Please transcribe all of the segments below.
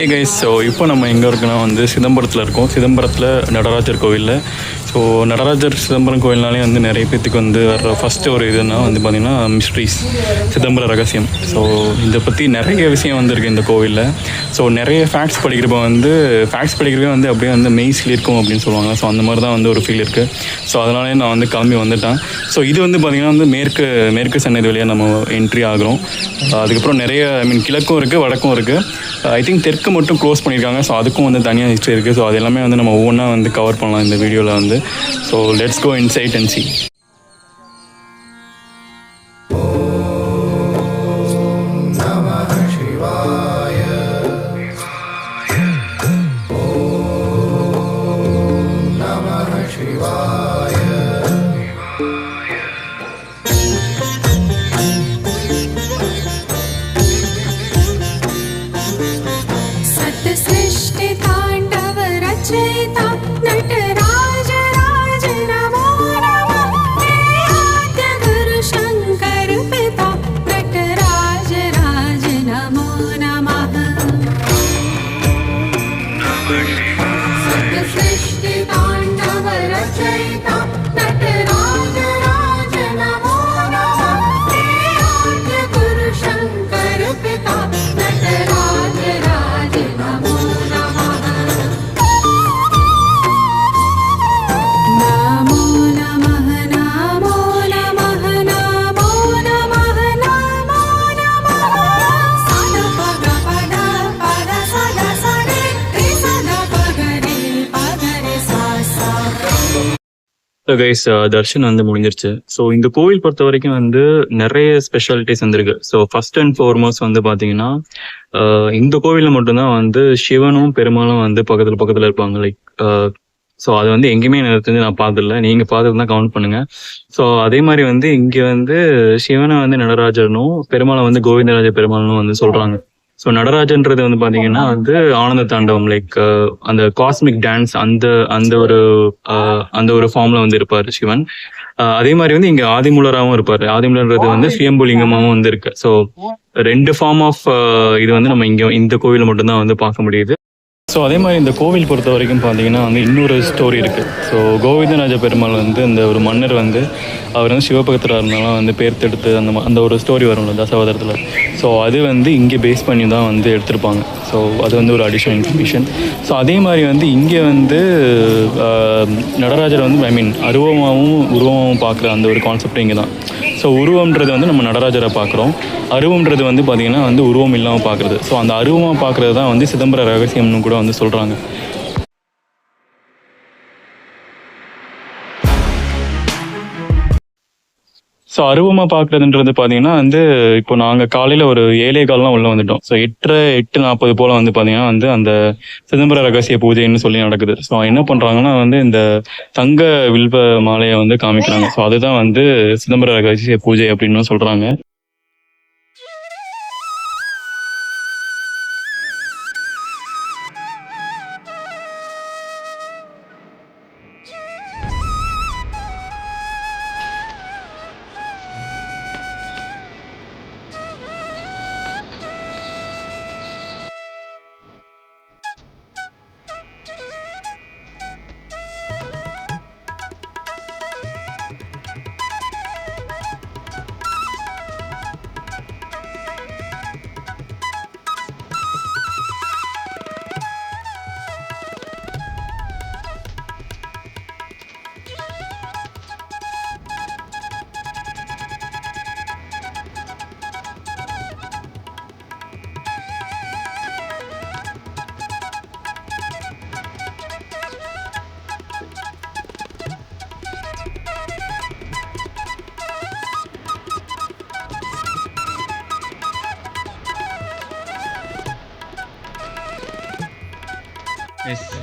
Hey guys, so இப்போ நம்ம எங்கே இருக்கோன்னா வந்து சிதம்பரத்தில் இருக்கோம். சிதம்பரத்தில் நடராஜர் கோவிலில். ஸோ நடராஜர் சிதம்பரம் கோவில்னாலே வந்து நிறைய பேத்துக்கு வந்து வர்ற ஃபஸ்ட்டு ஒரு இதுனா வந்து பார்த்திங்கன்னா மிஸ்ட்ரிஸ், சிதம்பர ரகசியம். ஸோ இதை பற்றி நிறைய விஷயம் வந்துருக்கு இந்த கோவிலில். ஸோ நிறைய ஃபேக்ட்ஸ் படிக்கிறப்ப வந்து அப்படியே வந்து மெய்ஸில் இருக்கும் அப்படின்னு சொல்லுவாங்க. ஸோ அந்த மாதிரி தான் வந்து ஒரு ஃபீல் இருக்குது. ஸோ அதனாலே நான் வந்து கிளம்பி வந்துட்டேன். ஸோ இது வந்து பார்த்திங்கன்னா வந்து மேற்கு சன்னதி வழியாக நம்ம என்ட்ரி ஆகிறோம். அதுக்கப்புறம் நிறைய கிழக்கும் இருக்குது, வடக்கும் இருக்குது. ஐ திங்க் தெற்கு மட்டும் க்ளோஸ் பண்ணியிருக்காங்க. ஸோ அதுக்கும் வந்து தனியாக ஹிஸ்ட்ரி இருக்குது. ஸோ அது எல்லாமே வந்து நம்ம ஒவ்வொன்றா வந்து கவர் பண்ணலாம் இந்த வீடியோவில் வந்து. So let's go inside and see. So guys, தர்ஷன் வந்து முடிஞ்சிருச்சு. ஸோ இந்த கோவில் பொறுத்த வரைக்கும் வந்து நிறைய ஸ்பெஷாலிட்டிஸ் வந்துருக்கு. ஸோ ஃபர்ஸ்ட் அண்ட் ஃபார்மோஸ்ட் வந்து பார்த்தீங்கன்னா இந்த கோவிலில் மட்டும்தான் வந்து சிவனும் பெருமாளும் வந்து பக்கத்தில் இருப்பாங்க. லைக் ஸோ அது வந்து எங்கேயுமே எனக்கு தெரிஞ்சு நான் பார்த்ததில்ல. நீங்கள் பார்த்துட்டு தான் கவுண்ட் பண்ணுங்கள். ஸோ அதே மாதிரி வந்து இங்கே வந்து சிவனை வந்து நடராஜனும் பெருமாளை வந்து கோவிந்தராஜ பெருமாளும் வந்து சொல்கிறாங்க. ஸோ நடராஜன்றது வந்து பார்த்தீங்கன்னா வந்து ஆனந்த தாண்டவம், லைக் அந்த காஸ்மிக் டான்ஸ் அந்த ஒரு ஃபார்ம்ல வந்து இருப்பார் சிவன். அதே மாதிரி வந்து இங்கே ஆதிமூலராகவும் இருப்பார். ஆதிமூலன்றது வந்து சுயம்புலிங்கமாகவும் வந்து இருக்கு. ஸோ 2 ஃபார்ம் ஆஃப் இது வந்து நம்ம இங்கே இந்த கோவிலில் மட்டும்தான் வந்து பார்க்க முடியுது. ஸோ அதே மாதிரி இந்த கோவில் பொறுத்த வரைக்கும் பார்த்தீங்கன்னா வந்து இன்னொரு ஸ்டோரி இருக்குது. ஸோ கோவிந்தராஜ பெருமாள் வந்து இந்த ஒரு மன்னர் வந்து அவர் வந்து சிவபக்தராக இருந்தாலும் வந்து பேர்த்தெடுத்து அந்த ஒரு ஸ்டோரி வரும்ல தசாவதாரத்தில். ஸோ அது வந்து இங்கே பேஸ் பண்ணி தான் வந்து எடுத்திருப்பாங்க. ஸோ அது வந்து ஒரு அடிஷ்னல் இன்ஃபர்மேஷன். ஸோ அதே மாதிரி வந்து இங்கே வந்து நடராஜர் வந்து உருவமாகவும் பார்க்குற அந்த ஒரு கான்செப்ட் இங்கே தான். ஸோ உருவம்ன்றது வந்து நம்ம நடராஜரை பார்க்குறோம். அருவம்ன்றது வந்து பார்த்திங்கன்னா வந்து உருவம் இல்லாமல் பார்க்குறது. ஸோ அந்த அருவமாக பார்க்குறது தான் வந்து சிதம்பர ரகசியம்னு கூட வந்து சொல்கிறாங்க. ஸோ அருவமாக பார்க்குறதுன்றது பார்த்தீங்கன்னா வந்து இப்போ நாங்கள் காலையில் ஒரு 7:15 உள்ளே வந்துட்டோம். ஸோ 8:40 போல் வந்து பார்த்தீங்கன்னா வந்து அந்த சிதம்பர ரகசிய பூஜைன்னு சொல்லி நடக்குது. ஸோ என்ன பண்ணுறாங்கன்னா வந்து இந்த தங்க வில்வ மாலையை வந்து காமிக்கிறாங்க. ஸோ அதுதான் வந்து சிதம்பர ரகசிய பூஜை அப்படின்னு சொல்கிறாங்க.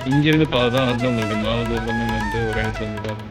இங்கிருந்து பார்த்தா வந்து உங்களுக்கு மாவட்டமே வந்து ஒரு இடத்துல இருந்து தான்.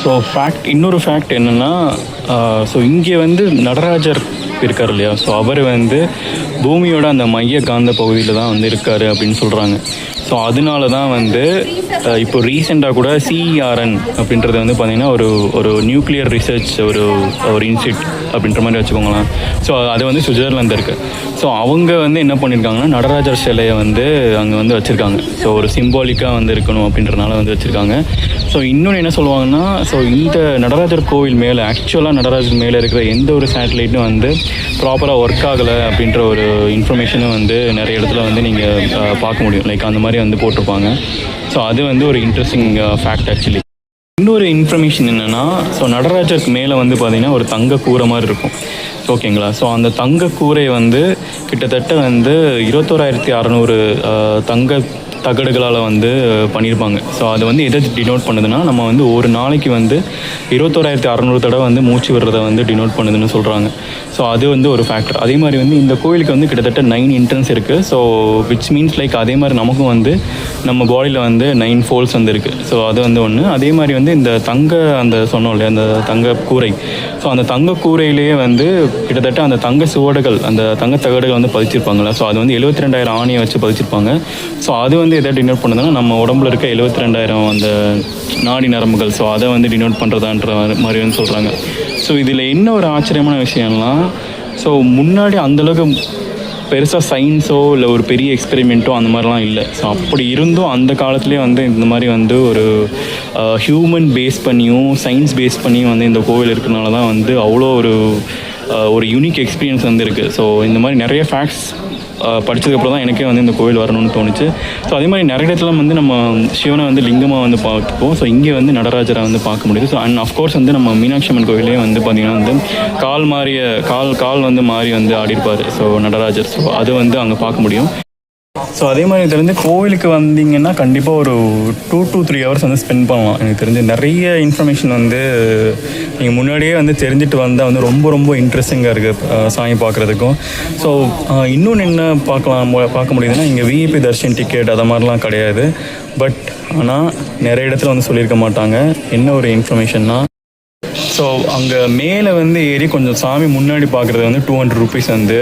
ஸோ இன்னொரு ஃபேக்ட் என்னென்னா, ஸோ இங்கே வந்து நடராஜர் இருக்கார் இல்லையா, ஸோ அவர் வந்து பூமியோட அந்த மைய காந்த பகுதியில் தான் வந்து இருக்கார் அப்படின்னு சொல்கிறாங்க. ஸோ அதனால தான் வந்து இப்போ ரீசெண்டாக கூட சிஇஆர்என் அப்படின்றது வந்து பார்த்திங்கன்னா ஒரு நியூக்ளியர் ரிசர்ச் ஒரு இன்ஸ்டியூட் அப்படின்ற மாதிரி வச்சுக்கோங்களேன். ஸோ அது வந்து சுவிட்சர்லாந்து இருக்குது. ஸோ அவங்க வந்து என்ன பண்ணியிருக்காங்கன்னா நடராஜர் சிலையை வந்து அங்கே வந்து வச்சுருக்காங்க. ஸோ ஒரு சிம்பாலிக்காக வந்து இருக்கணும் அப்படின்றனால வந்து வச்சுருக்காங்க. ஸோ இன்னொன்று என்ன சொல்லுவாங்கன்னா, ஸோ இந்த நடராஜர் கோவில் மேலே ஆக்சுவலாக நடராஜர் மேலே இருக்கிற எந்த ஒரு சேட்டலைட்டும் வந்து ப்ராப்பராக ஒர்க் ஆகலை அப்படின்ற ஒரு இன்ஃபர்மேஷனும் வந்து நிறைய இடத்துல வந்து நீங்கள் பார்க்க முடியும். லைக் அந்த மாதிரி வந்து போட்டிருப்பாங்க. ஸோ அது வந்து ஒரு இன்ட்ரெஸ்டிங் ஃபேக்ட் ஆக்சுவலி. இன்னொரு இன்ஃபர்மேஷன் என்னென்னா, ஸோ நடராஜருக்கு மேலே வந்து பார்த்திங்கன்னா ஒரு தங்க கூரை மாதிரி இருக்கும். ஓகேங்களா. ஸோ அந்த தங்க கூரை வந்து கிட்டத்தட்ட வந்து 21,600 தங்க தகடுகளால் வந்து பண்ணியிருப்பாங்க. ஸோ அது வந்து எதை டினோட் பண்ணுதுன்னா, நம்ம வந்து ஒரு நாளைக்கு வந்து 21,600 தடவை வந்து மூச்சு விடுறதை வந்து டினோட் பண்ணுதுன்னு சொல்கிறாங்க. ஸோ அது வந்து ஒரு ஃபேக்டர். அதே மாதிரி வந்து இந்த கோயிலுக்கு வந்து கிட்டத்தட்ட 9 என்ட்ரன்ஸ் இருக்குது. ஸோ விச் மீன்ஸ் லைக் அதே மாதிரி நமக்கும் வந்து நம்ம பாடியில் வந்து 9 ஃபோல்ஸ் வந்து இருக்குது. ஸோ அது வந்து ஒன்று. அதே மாதிரி வந்து இந்த அந்த சொன்னோம் இல்லையா, அந்த தங்க கூரை, ஸோ அந்த தங்க கூரையிலேயே வந்து கிட்டத்தட்ட அந்த தங்க சுவடுகள், அந்த தங்க தகடுகள் வந்து பதிச்சிருப்பாங்களா. ஸோ அது வந்து 72,000 ஆணியை வச்சு பதிச்சிருப்பாங்க. ஸோ அது வந்து எதை டினோட் பண்ணுதுன்னா, நம்ம உடம்புல இருக்க 72,000 அந்த நாடி நரம்புகள், ஸோ அதை வந்து டினோட் பண்ணுறதான்ற மாதிரி வந்து சொல்கிறாங்க. ஸோ இதில் என்ன ஒரு ஆச்சரியமான விஷயம்லாம், ஸோ முன்னாடி அந்தளவுக்கு பெருசாக சயின்ஸோ இல்லை ஒரு பெரிய எக்ஸ்பெரிமெண்ட்டோ அந்த மாதிரிலாம் இல்லை. ஸோ அப்படி இருந்தும் அந்த காலத்துலேயே வந்து இந்த மாதிரி வந்து ஒரு ஹியூமன் பேஸ் பண்ணியும் சயின்ஸ் பேஸ் பண்ணியும் வந்து இந்த கோவில் இருக்கிறனால தான் வந்து அவ்வளோ ஒரு யூனிக் எக்ஸ்பீரியன்ஸ் வந்து இருக்குது. ஸோ இந்த மாதிரி நிறைய ஃபேக்ட்ஸ் படித்ததுக்கப்புறம் தான் எனக்கே வந்து இந்த கோவில் வரணும்னு தோணுச்சு. ஸோ அதே மாதிரி நிறைய இடத்துல வந்து நம்ம சிவனை வந்து லிங்கமாக வந்து பார்த்துப்போம். ஸோ இங்கே வந்து நடராஜரை வந்து பார்க்க முடியுது. ஸோ அண்ட் அஃப்கோர்ஸ் வந்து நம்ம மீனாட்சி அம்மன் கோவிலே வந்து பார்த்திங்கன்னா வந்து கால் வந்து மாறி வந்து ஆடிருப்பார். ஸோ நடராஜர், ஸோ அது வந்து அங்கே பார்க்க முடியும். ஸோ அதே மாதிரி தெரிஞ்சு கோவிலுக்கு வந்தீங்கன்னா கண்டிப்பாக ஒரு 2 to 3 ஹவர்ஸ் வந்து ஸ்பெண்ட் பண்ணலாம். எனக்கு தெரிஞ்சு நிறைய இன்ஃபர்மேஷன் வந்து நீங்கள் முன்னாடியே வந்து தெரிஞ்சுட்டு வந்தால் வந்து ரொம்ப ரொம்ப இன்ட்ரெஸ்டிங்காக இருக்குது சாமி பார்க்குறதுக்கும். ஸோ இன்னொன்று என்ன பார்க்க முடியுதுன்னா, இங்கே விஐபி தர்ஷன் டிக்கெட் அதை மாதிரிலாம் கிடையாது. பட் ஆனால் நிறைய இடத்துல வந்து சொல்லியிருக்க மாட்டாங்க. என்ன ஒரு இன்ஃபர்மேஷன்னா, ஸோ அங்கே மேலே வந்து ஏறி கொஞ்சம் சாமி முன்னாடி பார்க்குறது வந்து 200 rupees வந்து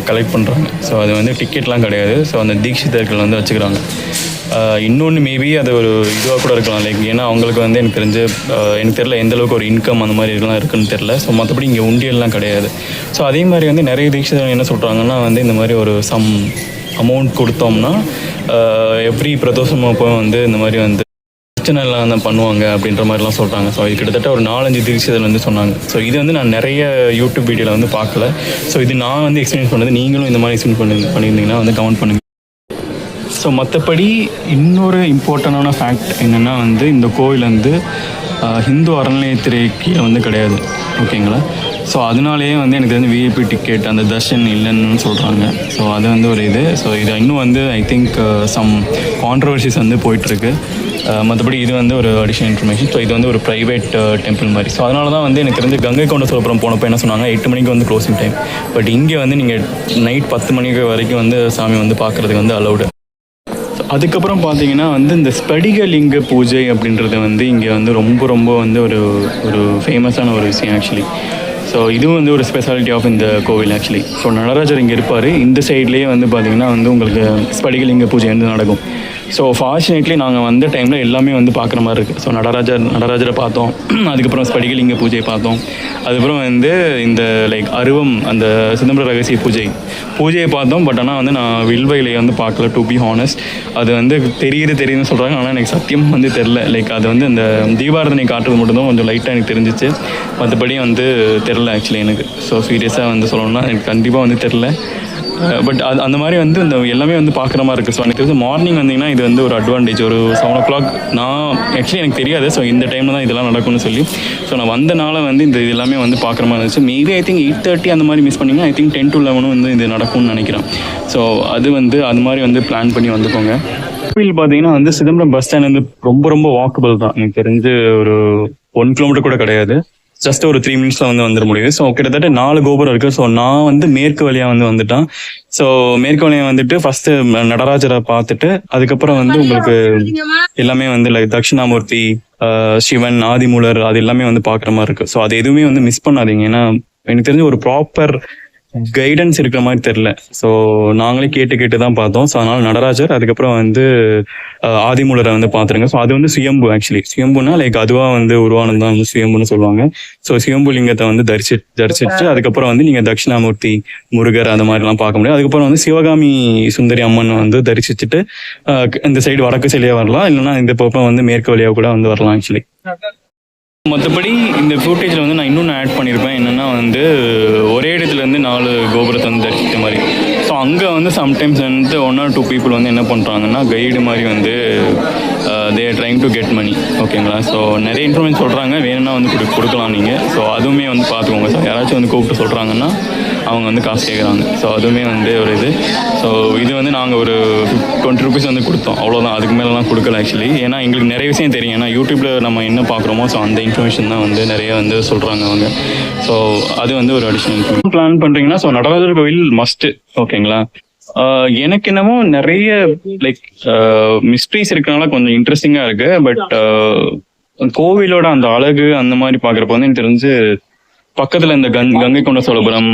கலெக்ட் பண்ணுறாங்க. ஸோ அது வந்து டிக்கெட்லாம் கிடையாது. ஸோ அந்த தீட்சிதர்கள் வந்து வச்சுக்கிறாங்க. இன்னொன்று மேபி அது ஒரு இதுவாக கூட இருக்கலாம். லைக் ஏன்னா அவங்களுக்கு வந்து எனக்கு தெரியல எந்தளவுக்கு ஒரு இன்கம் அந்த மாதிரி இதெல்லாம் இருக்குன்னு தெரில. ஸோ மற்றபடி இங்கே உண்டியல்லாம் கிடையாது. ஸோ அதே மாதிரி வந்து நிறைய தீட்சிதர்கள் என்ன சொல்கிறாங்கன்னா வந்து இந்த மாதிரி ஒரு சம் அமௌண்ட் கொடுத்தோம்னா எவ்ரி பிரதோஷம் அப்போ வந்து இந்த மாதிரி வந்து பிரச்சனைலாம் தான் பண்ணுவாங்க அப்படின்ற மாதிரிலாம் சொல்கிறாங்க. ஸோ இது கிட்டத்தட்ட ஒரு 4-5 தீட்சிதர்கள் வந்து சொன்னாங்க. ஸோ இது வந்து நான் நிறைய யூடியூப் வீடியோவில் வந்து பார்க்கல. ஸோ இது நான் வந்து எக்ஸ்பீரியன்ஸ் பண்ணது. நீங்களும் இந்த மாதிரி எக்ஸ்பீரியன்ஸ் பண்ணியிருந்தீங்கன்னா வந்து கமெண்ட் பண்ணுங்கள். ஸோ மற்றபடி இன்னொரு இம்பார்ட்டண்டான ஃபேக்ட் என்னென்னா வந்து இந்த கோவில் வந்து ஹிந்து அறநிலையத்துறைக்கு வந்து கிடையாது. ஓகேங்களா. ஸோ அதனாலேயே வந்து எனக்கு வந்து விஐபி டிக்கெட் அந்த தர்ஷன் இல்லைன்னு சொல்கிறாங்க. ஸோ அது வந்து ஒரு இது. ஸோ இது இன்னும் வந்து ஐ திங்க் சம் கான்ட்ரவர்சிஸ் வந்து போயிட்டுருக்கு. மற்றபடி இது வந்து ஒரு அடிஷனல் இன்ஃபர்மேஷன். ஸோ இது வந்து ஒரு ப்ரைவேட் டெம்பிள் மாதிரி. ஸோ அதனால தான் வந்து எனக்கு தெரிஞ்சு கங்கை கொண்ட சோழபுரம் போனப்போ என்ன சொன்னாங்க, 8 மணிக்கு வந்து க்ளோசிங் டைம். பட் இங்கே வந்து நீங்கள் நைட் 10 மணிக்கு வரைக்கும் வந்து சாமி வந்து பார்க்குறதுக்கு வந்து அலௌடு. அதுக்கப்புறம் பார்த்தீங்கன்னா வந்து இந்த ஸ்படிகலிங்க பூஜை அப்படின்றது வந்து இங்கே வந்து ரொம்ப ரொம்ப வந்து ஒரு ஃபேமஸான ஒரு விஷயம் ஆக்சுவலி. ஸோ இதுவும் வந்து ஒரு ஸ்பெஷாலிட்டி ஆஃப் இந்த கோவில் ஆக்சுவலி. ஸோ நடராஜர் இங்கே இருப்பார். இந்த சைட்லேயே வந்து பார்த்திங்கன்னா வந்து உங்களுக்கு ஸ்படிகலிங்க பூஜை வந்து நடக்கும். ஸோ ஃபார்ச்சுனேட்லி நாங்கள் வந்த டைமில் எல்லாமே வந்து பார்க்குற மாதிரி இருக்குது. ஸோ நடராஜரை பார்த்தோம். அதுக்கப்புறம் ஸ்படிகலிங்க பூஜையை பார்த்தோம். அதுக்கப்புறம் வந்து இந்த லைக் அருவம் அந்த சிதம்பர ரகசிய பூஜையை பார்த்தோம். பட் ஆனால் வந்து நான் வில்வையிலே வந்து பார்க்கல, டு பி ஹானஸ்ட். அது வந்து தெரியுதுன்னு சொல்கிறாங்க. ஆனால் எனக்கு சத்தியம் வந்து தெரில. லைக் அது வந்து அந்த தீபாரதனை காட்டுறது மட்டும்தான் கொஞ்சம் லைட்டாக எனக்கு தெரிஞ்சிச்சு. மற்றபடி வந்து தெரில ஆக்சுவலி எனக்கு. ஸோ சீரியஸாக வந்து சொல்லணும்னா எனக்கு கண்டிப்பாக வந்து தெரில. பட் அந்த மாதிரி வந்து இந்த எல்லாமே வந்து பார்க்குற மாதிரி இருக்குது. ஸோ எனக்கு தெரிஞ்சு மார்னிங் வந்தீங்கன்னா இது வந்து ஒரு அட்வான்டேஜ். ஒரு 7 o'clock நான் ஆக்சுவலி எனக்கு தெரியாது. ஸோ இந்த டைமில் தான் இதெல்லாம் நடக்கும்னு சொல்லி ஸோ நான் வந்தனால வந்து இது எல்லாமே வந்து பார்க்குற மாதிரி இருந்துச்சு. மேபி ஐ திங்க் 8:30 அந்த மாதிரி மிஸ் பண்ணிங்கன்னா ஐ திங்க் 10 to 11 வந்து இது நடக்கும்னு நினைக்கிறேன். ஸோ அது மாதிரி வந்து பிளான் பண்ணி வந்துக்கோங்க. கோவில் பார்த்தீங்கன்னா வந்து சிதம்பரம் பஸ் ஸ்டாண்ட் வந்து ரொம்ப ரொம்ப வாக்கபிள் தான். எனக்கு தெரிஞ்சு ஒரு 1 kilometer கூட கிடையாது. ஜஸ்ட் ஒரு 3 மினிட்ஸில் வந்து வந்துட முடியுது. ஸோ கிட்டத்தட்ட 4 கோபுரம் இருக்குது. ஸோ நான் வந்து மேற்கு வழியாக வந்துட்டேன். ஸோ மேற்கு வழியாக வந்துட்டு ஃபஸ்ட்டு நடராஜரை பார்த்துட்டு அதுக்கப்புறம் வந்து உங்களுக்கு எல்லாமே வந்து லைக் தட்சிணாமூர்த்தி, சிவன், ஆதிமூலர் அது எல்லாமே வந்து பார்க்குற மாதிரி இருக்குது. ஸோ அது எதுவுமே வந்து மிஸ் பண்ணாதீங்க. ஏன்னா எனக்கு தெரிஞ்ச ஒரு ப்ராப்பர் கைடன்ஸ் இருக்கிற மாதிரி தெரில. ஸோ நாங்களே கேட்டு தான் பார்த்தோம். ஸோ அதனால் நடராஜர், அதுக்கப்புறம் வந்து ஆதிமூலரை வந்து பார்த்துருங்க. ஸோ அது வந்து சுயம்பு. ஆக்சுவலி சுயம்புனா லைக் அதுவாக வந்து உருவானது தான் வந்து சுயம்புன்னு சொல்லுவாங்க. ஸோ சுயம்பு லிங்கத்தை வந்து தரிசிட்டு அதுக்கப்புறம் வந்து நீங்கள் தட்சிணாமூர்த்தி, முருகர் அந்த மாதிரிலாம் பார்க்க முடியும். அதுக்கப்புறம் வந்து சிவகாமி சுந்தரி அம்மன் வந்து தரிசிச்சுட்டு இந்த சைடு வடக்கு சிலையாக வரலாம், இல்லைன்னா இந்த பக்கம் வந்து மேற்கு வழியாக கூட வந்து வரலாம் ஆக்சுவலி. மற்றபடி இந்த ஃபுட்டேஜில் வந்து நான் இன்னொன்று ஆட் பண்ணியிருப்பேன். என்னென்னா வந்து ஒரே இடத்துலேருந்து 4 கோபுரத்தை வந்து தரிசித்த மாதிரி. ஸோ அங்கே வந்து சம்டைம்ஸ் வந்து 1 or 2 பீப்புள் வந்து என்ன பண்ணுறாங்கன்னா கைடு மாதிரி வந்து they are trying to get money. ஓகேங்களா? ஸோ நிறைய இன்ஃபர்மேஷன் சொல்கிறாங்க, வேணும்னா வந்து கொடுக்கலாம் நீங்கள். ஸோ அதுவுமே வந்து பார்த்துக்கோங்க. ஸோ யாராச்சும் வந்து கூப்பிட்டு சொல்கிறாங்கன்னா அவங்க வந்து காசு கேட்குறாங்க. ஸோ அதுவுமே வந்து ஒரு இது. ஸோ இது வந்து நாங்கள் ஒரு 20 rupees வந்து கொடுத்தோம், அவ்வளோதான். அதுக்கு மேலெலாம் கொடுக்கல ஆக்சுவலி. ஏன்னா எங்களுக்கு நிறைய விஷயம் தெரியும். ஏன்னா யூடியூப்பில் நம்ம என்ன பார்க்குறோமோ ஸோ அந்த இன்ஃபர்மேஷன் தான் வந்து நிறைய வந்து சொல்கிறாங்க அவங்க. ஸோ அது வந்து ஒரு அடிஷ்னல் இன்ஃபர்மேஷன். பிளான் பண்ணுறீங்கன்னா ஸோ நடராஜர் கோவில் மஸ்ட்டு. ஓகேங்களா? எனக்கு என்னமோ நிறைய லைக் மிஸ்ட்ரிஸ் இருக்கனால கொஞ்சம் இன்ட்ரெஸ்டிங்காக இருக்குது. பட் கோவிலோட அந்த அழகு அந்த மாதிரி பார்க்குறப்ப வந்து எனக்கு தெரிஞ்சு பக்கத்தில் இந்த கங்கை கொண்ட சோழபுரம்,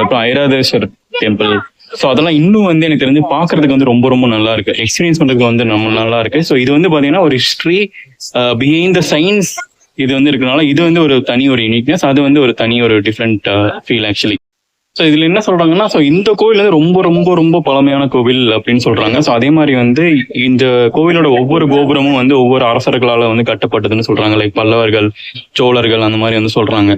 அப்புறம் ஐராதேஸ்வர் டெம்பிள், ஸோ அதெல்லாம் இன்னும் வந்து எனக்கு தெரிஞ்சு பார்க்கறதுக்கு வந்து ரொம்ப ரொம்ப நல்லா இருக்கு. எக்ஸ்பீரியன்ஸ் பண்ணுறதுக்கு வந்து நம்ம நல்லா இருக்கு. ஸோ இது வந்து பார்த்தீங்கன்னா ஒரு ஹிஸ்ட்ரி பிஹைண்ட் த சயின்ஸ் இது வந்து இருக்கனால இது வந்து ஒரு தனி ஒரு யூனிக்னஸ், அது வந்து ஒரு தனி ஒரு டிஃப்ரெண்ட் ஃபீல் ஆக்சுவலி. ஸோ இதில் என்ன சொல்கிறாங்கன்னா ஸோ இந்த கோவில் வந்து ரொம்ப ரொம்ப ரொம்ப பழமையான கோவில் அப்படின்னு சொல்கிறாங்க. ஸோ அதே மாதிரி வந்து இந்த கோவிலோட ஒவ்வொரு கோபுரமும் வந்து ஒவ்வொரு அரசர்களால் வந்து கட்டப்பட்டதுன்னு சொல்கிறாங்க. லைக் பல்லவர்கள், சோழர்கள் அந்த மாதிரி வந்து சொல்கிறாங்க.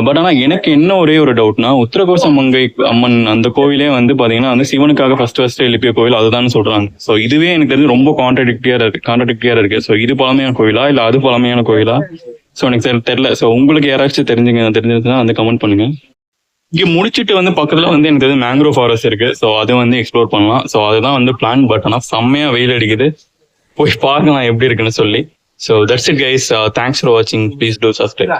பட் ஆனால் எனக்கு என்ன ஒரே ஒரு டவுட்னா உத்தரகோச மங்கை அம்மன் அந்த கோவிலே வந்து பார்த்தீங்கன்னா வந்து சிவனுக்காக ஃபர்ஸ்ட் எழுப்பிய கோவில் அதுதான் சொல்கிறாங்க. ஸோ இதுவே எனக்கு தெரிஞ்சு ரொம்ப கான்ட்ராடிக்டியாக இருக்கு. ஸோ இது பழமையான கோவிலா இல்லை அது பழமையான கோவிலா? ஸோ எனக்கு தெரியல. ஸோ உங்களுக்கு யாராச்சும் தெரிஞ்சதுன்னா வந்து கமெண்ட் பண்ணுங்க. இங்கே முடிச்சுட்டு வந்து பக்கத்தில் வந்து எனக்கு தெரிஞ்சு மேங்க்ரோவ் ஃபாரஸ்ட் இருக்கு. ஸோ அதை வந்து எக்ஸ்ப்ளோர் பண்ணலாம். ஸோ அதுதான் வந்து பிளான். பட் ஆனால் செம்மையாக வெயில் அடிக்குது, போய் பார்க்கலாம் எப்படி இருக்குன்னு சொல்லி. So that's it guys. Thanks for வாட்சிங். Please do subscribe.